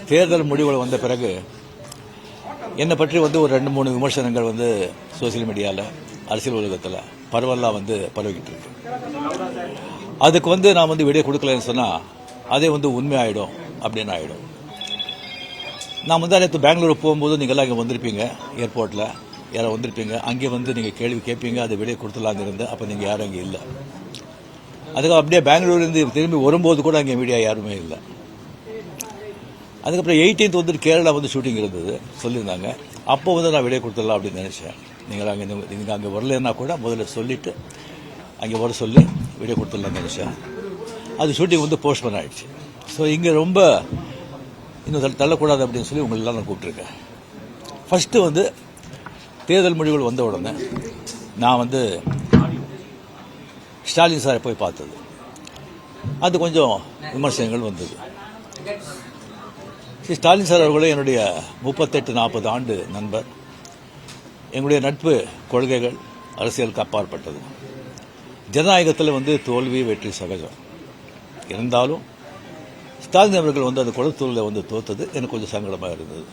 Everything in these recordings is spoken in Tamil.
தேர்தல் முடிவுகள் வந்த பிறகு என்னை பற்றி ஒரு 2-3 விமர்சனங்கள் சோசியல் மீடியாவில் அரசியல் உலகத்தில் பரவலாக பரவிக்கிட்டு இருக்கு. அதுக்கு நான் விடை கொடுக்கலன்னு சொன்னால் அதே உண்மை ஆகிடும் அப்படின்னு ஆகிடும். நான் நேற்று பெங்களூர் போகும்போது நீங்கள்லாம் இங்கே வந்திருப்பீங்க, ஏர்போர்ட்டில் யாரும் வந்திருப்பீங்க. அங்கே நீங்கள் கேள்வி கேட்பீங்க, அதை விடை கொடுத்துலான்னு இருந்தேன். அப்போ நீங்கள் யாரும் அங்கே இல்லை. அதுக்கு அப்படியே பெங்களூர்லேருந்து திரும்பி வரும்போது கூட அங்கே மீடியா யாருமே இல்லை. அதுக்கப்புறம் 18th கேரளா ஷூட்டிங் இருந்தது சொல்லியிருந்தாங்க. அப்போ நான் விடை கொடுத்துடலாம் அப்படின்னு நினச்சேன். நீங்கள் அங்கே வரலன்னா கூட முதல்ல சொல்லிவிட்டு அங்கே வர சொல்லி விடை கொடுத்துடலாம்னு நினச்சேன். அது ஷூட்டிங் போஸ்ட்போன் ஆகிடுச்சு. ஸோ இங்கே ரொம்ப இன்னும் தள்ளக்கூடாது அப்படின்னு சொல்லி உங்களெல்லாம் நான் கூப்பிட்டுருக்கேன். ஃபஸ்ட்டு தேர்தல் முடிவுகள் வந்த உடனே நான் ஸ்டாலின் சாரை போய் பார்த்தது. அது கொஞ்சம் விமர்சனங்கள் வந்தது. ஸ்டாலின் சார் அவர்களும் என்னுடைய 38-40 ஆண்டு நண்பர். எங்களுடைய நட்பு கொள்கைகள் அரசியலுக்கு அப்பாற்பட்டது. ஜனநாயகத்தில் தோல்வி வெற்றி சகஜம். இருந்தாலும் ஸ்டாலின் அவர்கள் அந்த குளத்தூரில் தோத்தது எனக்கு கொஞ்சம் சங்கடமாக இருந்தது.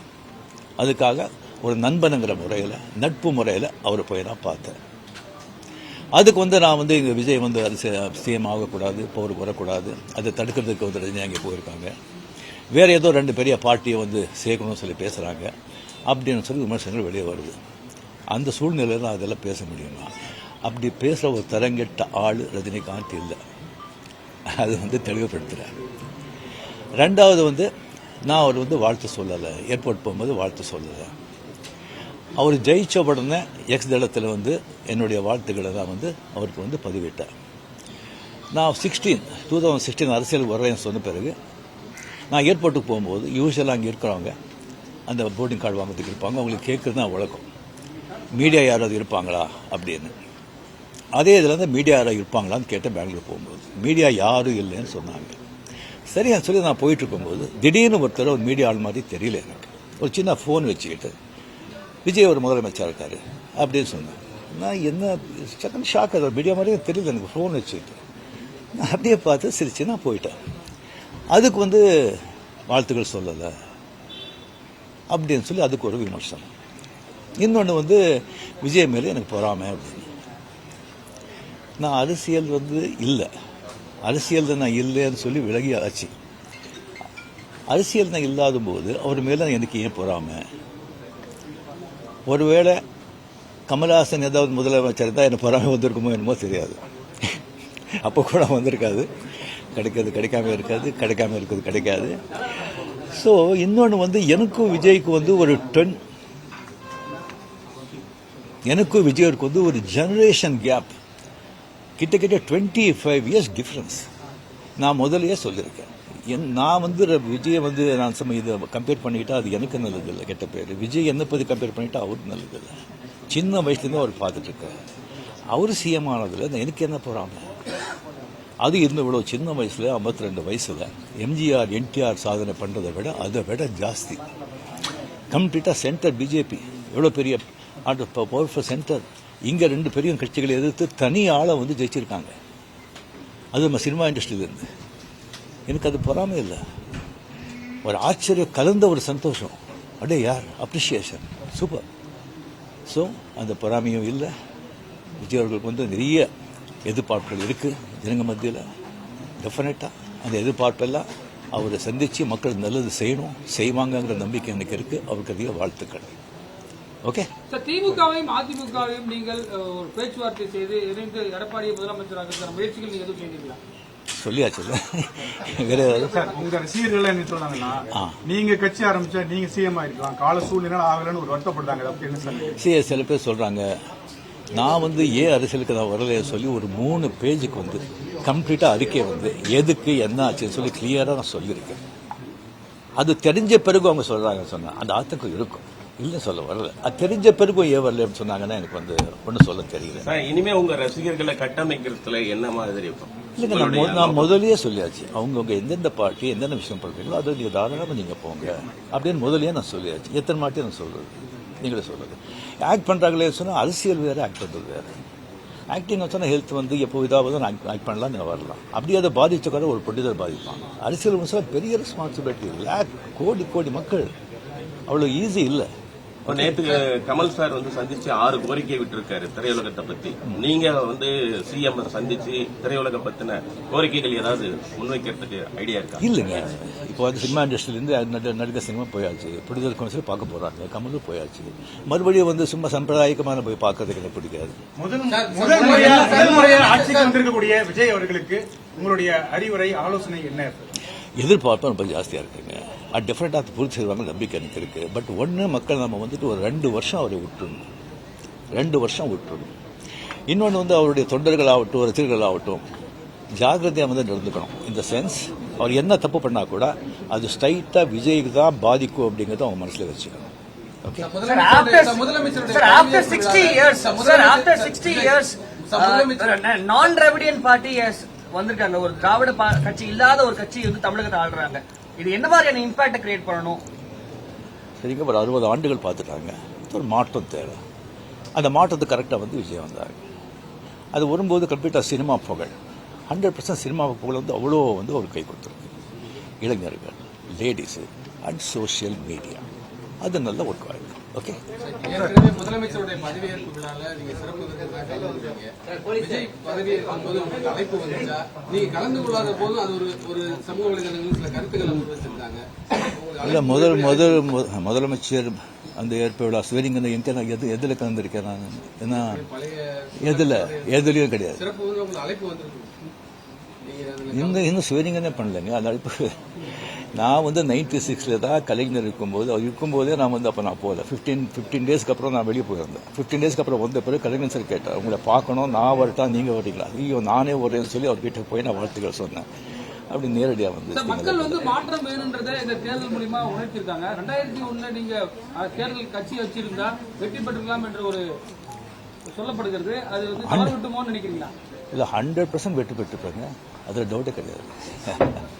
அதுக்காக ஒரு நண்பனுங்கிற முறையில், நட்பு முறையில் அவரை போய் நான் பார்த்தேன். அதுக்கு நான் இங்கே விஜய் அரசியல் சிஎம் ஆகக்கூடாது, போருக்கு வரக்கூடாது, அதை தடுக்கிறதுக்கு ரஜினி அங்கே போயிருக்காங்க. வேறு ஏதோ 2 பெரிய பார்ட்டியை சேர்க்கணும்னு சொல்லி பேசுகிறாங்க அப்படின்னு சொல்லி விமர்சனங்கள் வெளியே வருது. அந்த சூழ்நிலையில் அதெல்லாம் பேச முடியுமா? அப்படி பேசுகிற ஒரு தரங்கெட்ட ஆள் ரஜினிகாந்த் இல்லை. அது தெளிவுபடுத்துகிறேன். ரெண்டாவது நான் அவர் வாழ்த்து சொல்லலை. ஏர்போர்ட் போகும்போது வாழ்த்து சொல்லலை. அவர் ஜெயிச்ச உடனே எக்ஸ் தளத்தில் என்னுடைய வாழ்த்துக்களை தான் அவருக்கு பதிவிட்டார். நான் 2016 அரசியலுக்கு வர்றேன்னு சொன்ன பிறகு நான் ஏர்போர்ட்டுக்கு போகும்போது யூஸ்வலாக அங்கே இருக்கிறவங்க அந்த போர்டிங் கார்டு வாங்கிறதுக்கு இருப்பாங்க. அவங்களுக்கு கேட்குறது தான் வழக்கம், மீடியா யாராவது இருப்பாங்களா அப்படின்னு. அதே இதில் மீடியா யாராவது இருப்பாங்களான்னு கேட்டேன். பெங்களூர் போகும்போது மீடியா யாரும் இல்லைன்னு சொன்னாங்க. சரின்னு சொல்லி நான் போயிட்டுருக்கும்போது திடீர்னு ஒருத்தர் ஒரு மீடியா ஆள் மாதிரி தெரியல எனக்கு. ஒரு சின்ன ஃபோன் வச்சுக்கிட்டு விஜய் ஒரு முதலமைச்சர் இருக்காரு அப்படின்னு சொன்னேன். நான் என்ன செகண்ட் ஷாக், அது மீடியா மாதிரியே தெரியல எனக்கு. ஃபோன் வச்சுக்கிட்டு நான் அப்படியே பார்த்து சிரிச்சு நான் போயிட்டேன். அதுக்கு வாழ்த்துக்கள் சொல்லலை அப்படின்னு சொல்லி அதுக்கு ஒரு விமர்சனம். இன்னொன்று விஜய் மேலே எனக்கு பொறாமை அப்படின்னு. நான் அரசியல் இல்லை, அரசியல் நான் இல்லைன்னு சொல்லி விலகி ஆச்சு. அரசியல் நான் இல்லாத போது அவர் மேலே எனக்கு ஏன் பொறாமை? ஒருவேளை கமல்ஹாசன் ஏதாவது முதலமைச்சர் தான் எனக்கு பொறாமை வந்திருக்குமோ என்னமோ தெரியாது. அப்போ கூட வந்திருக்காது. கிடைக்கிறது கிடைக்காம இருக்காது, கிடைக்காம இருக்கிறது கிடைக்காது. ஸோ இன்னொன்று எனக்கும் விஜய்க்கு ஒரு எனக்கும் விஜய்க்கு ஒரு ஜெனரேஷன் கேப், கிட்டத்தட்ட 25 இயர்ஸ் டிஃப்ரென்ஸ். நான் முதலையே சொல்லியிருக்கேன். நான் விஜயை நான் இதை கம்பேர் பண்ணிக்கிட்டா அது எனக்கு நல்லதில்லை, கெட்ட பேர். விஜய் என்னை பற்றி கம்பேர் பண்ணிட்டா அவருக்கு நல்லதில்லை. சின்ன வயசுலேருந்து அவர் பார்த்துட்ருக்கார். அவர் சிஎம் ஆனதில் எனக்கு என்ன போகிறாங்க? அது இவ்வளோ சின்ன வயசில் 52 வயசில் எம்ஜிஆர் என்டிஆர் சாதனை பண்ணுறதை விட அதை விட ஜாஸ்தி. கம்ப்ளீட்டாக சென்டர் பிஜேபி எவ்வளோ பெரிய பவர்ஃபுல் சென்டர். இங்கே 2 பெரிய கட்சிகளை எதிர்த்து தனி ஆளை ஜெயிச்சிருக்காங்க. அது நம்ம சினிமா இண்டஸ்ட்ரியிலேருந்து. எனக்கு அது பொறாமை இல்லை, ஒரு ஆச்சரியம் கலந்த ஒரு சந்தோஷம். அப்படியே யார் அப்ரிஷியேஷன், சூப்பர். ஸோ அந்த பொறாமையும் இல்லை. விஜய் அவர்களுக்கு நிறைய எதிர்பார்ப்புகள் இருக்குது ஜனங்க மத்தியில். டெஃபினட்டாக அந்த எதிர்பார்ப்பெல்லாம் அவரை சந்தித்து மக்கள் நல்லது செய்வாங்கங்கிற நம்பிக்கை எனக்கு இருக்குது. அவருக்கு அதிக வாழ்த்துக்கள். ஓகே சார், திமுகவையும் அதிமுகவையும் நீங்கள் ஒரு பேச்சுவார்த்தை செய்து இணைந்து எடப்பாடியை முதலமைச்சராக முயற்சிகள் நீங்கள் எதுவும் செய்தீங்களா? சொல்லியாச்சு. உங்க ரசிகர்கள் என்ன சொன்னாங்கன்னா, நீங்க கட்சி ஆரம்பிச்சா நீங்க சிஎம் ஆயிருக்கலாம், கால சூழ்நிலை ஆகலன்னு ஒரு வருத்தப்படுறாங்க. சில பேர் சொல்றாங்க. நான் ஏன் அரசியலுக்கு நான் வரலையே சொல்லி ஒரு 3 பேஜுக்கு கம்ப்ளீட்டாக அறிக்கை எதுக்கு என்ன ஆச்சுன்னு சொல்லி கிளியராக நான் சொல்லியிருக்கேன். அது தெரிஞ்ச பிறகு அவங்க சொல்றாங்க சொன்னா அந்த ஆத்தக்கம் இருக்கும். இல்லை சொல்ல வரல. அது தெரிஞ்ச பிறகும் ஏன் வரலன்னு சொன்னாங்கன்னா எனக்கு ஒன்றும் சொல்ல தெரியல. இனிமே உங்க ரசிகர்களை கட்டமைக்கிறதுல என்ன மாதிரி இருக்கும்? இல்லைங்க, நான் முதலியே சொல்லியாச்சு. அவங்கவுங்க எந்தெந்த பார்ட்டி எந்தெந்த விஷயம் பண்ணுறீங்களோ அதை நீங்கள் தாராளமாக நீங்கள் போங்க அப்படின்னு முதலியே நான் சொல்லியாச்சு. எத்தனை மாட்டி நான் சொல்றது, நீங்களே சொல்றது. ஆக்ட் பண்ணுறாங்களே சொன்னால் அரசியல் வேறு, ஆக்ட் பண்ணுறது வேறு. ஆக்டிங் வச்சா ஹெல்த் வந்து எப்போ இதாவது ஆக்ட் பண்ணலாம் நீங்கள் வரலாம். அப்படியே அதை பாதிச்சக்கார ஒரு பொலிட்டிக்கல் பாதிப்பாங்க. அரசியல் விமர்சனம் பெரிய ரெஸ்பான்சிபிலிட்டி. கோடி கோடி மக்கள் அவ்வளோ ஈஸி இல்லை. நேற்று கமல் சார் வந்து சந்திச்சு 6 கோரிக்கை விட்டிருக்காரு திரையுலகத்தை பத்தி. நீங்க வந்து சிஎம் சந்திச்சு திரையுலகம் பத்தின கோரிக்கைகள் ஏதாவது முன்வைக்கிறதுக்கு ஐடியா இருக்கா? இல்லைங்க, இப்போ வந்து சினிமா இண்டஸ்ட்ரியிலேருந்து நடிகர் சினிமா போயாச்சு, ப்ரொடியூசர் கவுன்சில் பார்க்க போறாங்க, கமலும் போயாச்சு. மறுபடியும் வந்து சும்மா சம்பிரதாயிகமான போய் பார்க்கறதுக்கு எனக்கு பிடிக்காது. முதல் முறையாக ஆட்சிக்கு வந்திருக்கக்கூடிய விஜய் அவர்களுக்கு உங்களுடைய அறிவுரை ஆலோசனை என்ன? எதிர்பார்ப்பு ரொம்ப ஜாஸ்தியாக இருக்குங்க. அது டெஃபினட்டாக பூர்த்தி செய்வாங்க நம்பிக்கை எனக்கு இருக்குது. பட் ஒன்று மக்கள் நம்ம வந்துட்டு ஒரு 2 வருஷம் அவரை விட்டுருணும். 2 வருஷம் விட்டுருணும். இன்னொன்று வந்து அவருடைய தொண்டர்களாகட்டும் ரசிகர்களாகட்டும் ஜாகிரதையாக வந்து நடந்துக்கணும். இந்த சென்ஸ் அவர் என்ன தப்பு பண்ணால் கூட அது ஸ்ட்ரைட்டாக விஜய்க்கு தான் பாதிக்கும் அப்படிங்கிறத அவங்க மனசில் வச்சுக்கணும். நான் திராவிடியன் பார்ட்டி வந்திருக்காங்க. ஒரு திராவிட கட்சி இல்லாத ஒரு கட்சி வந்து தமிழகத்தை ஆள்றாங்க. இது என்ன மாதிரியான இம்பாக்ட் கிரியேட் பண்ணணும்? சரிங்க, ஒரு 60 ஆண்டுகள் பார்த்துட்டாங்க. ஒரு மாற்றம் தேவை. அந்த மாற்றத்துக்கு கரெக்டாக வந்து விஜய் வந்தாங்க. அது வரும்போது கம்ப்ளீட்டாக சினிமா புகழ் 100% சினிமா புகழ் வந்து அவ்வளோ வந்து ஒரு கை கொடுத்துருக்கு. இளைஞர்கள், லேடிஸு அண்ட் சோஷியல் மீடியா அது நல்ல ஒர்க் ஆகிருக்கு. ஓகே, முதலமைச்சருடைய பதவியேற்பு விழாவில் நீங்க சிறப்பு விஜய் பதவியேற்கும் போது உங்களுக்கு அழைப்பு வந்துச்சா? நீங்க கலந்து கொள்ளாத போது அது ஒரு சமூக வலைதளங்களில் சில கருத்துக்களை முன்வச்சிருந்தாங்க. இல்லை, முதலமைச்சர் அந்த ஏற்ப விழா ஸ்வேரிங் எதில் கலந்துருக்கேன் நான்? ஏன்னா எதுலையும் கிடையாது. சிறப்பு உங்களுக்கு அழைப்பு வந்துருக்கு. இன்னும் ஸ்வேரிங்கே பண்ணலைங்க. அந்த அழைப்பு நான் வந்து 96 தான் கலைஞர் இருக்கும்போது அவர் இருக்கும்போதே நான் வந்து அப்போ நான் போகல. 15 டேஸ்க்கு அப்புறம் நான் வெளியே போயிருந்தேன். 15 டேஸ்க்கு அப்புறம் வந்த பிறகு கலைஞர் சார் கேட்டார், உங்களை பார்க்கணும், நான் வரட்டா நீங்கள் வரீங்களா? ஐயோ நானே வரேன்னு சொல்லி அவர் வீட்டுக்கு போய் நான் வாழ்த்துக்கள் சொன்னேன். அப்படி நேரடியாக வந்து மக்கள் வந்து மாற்றம் வேணுன்றதை இந்த தேர்தல் மூலியமா உணர்த்திருக்காங்க. 2001 நீங்க தேர்தல் கட்சி வச்சிருந்தா வெற்றி பெற்றுக்கலாம் என்று ஒரு சொல்லப்படுகிறது. அது வந்து தவறுவிட்டுமோன்னு நினைக்கிறீங்களா? இல்லை, 100% வெற்றி பெற்றுப்பாங்க, அதில் டவுட்டே கிடையாது.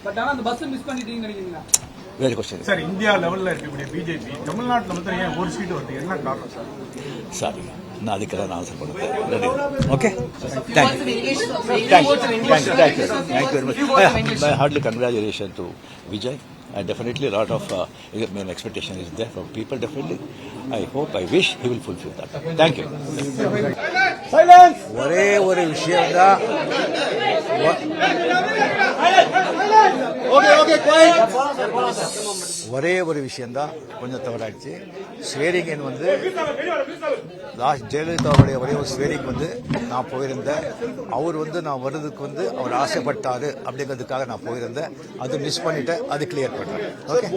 பட் ஆனால் அந்த பஸ் மிஸ் பண்ணிட்டீங்கன்னு நினைக்கிறீங்களா? வேறு கொஸ்டின். சார், இந்தியா லெவலில் இருக்கக்கூடிய பிஜேபி தமிழ்நாட்டில் மட்டும் ஏன் ஒரு சீட்டு வருது? என்ன காரணம் சார்? சாரி, நான் அதுக்கெல்லாம் நான் ஆன்சர் பண்ணுறேன். Okay, thank you very much. My heartily congratulations to Vijay. And definitely a lot of expectation is there from people. Definitely, I wish he will fulfill that. Thank you. ஒரே ஒரு விஷயம் தான், ஒரே ஒரு விஷயம்தான் கொஞ்சம் தவறாயிடுச்சு. ஸ்வேரிங் வந்து லாஸ்ட் ஜெயலலிதாவுடைய ஒரே ஒரு ஸ்வேரிங் வந்து நான் போயிருந்தேன். அவர் வந்து நான் வர்றதுக்கு வந்து அவர் ஆசைப்பட்டாரு அப்படிங்கிறதுக்காக நான் போயிருந்தேன். அது மிஸ் பண்ணிட்டேன். அது கிளியர் பண்ணேன். ஓகே.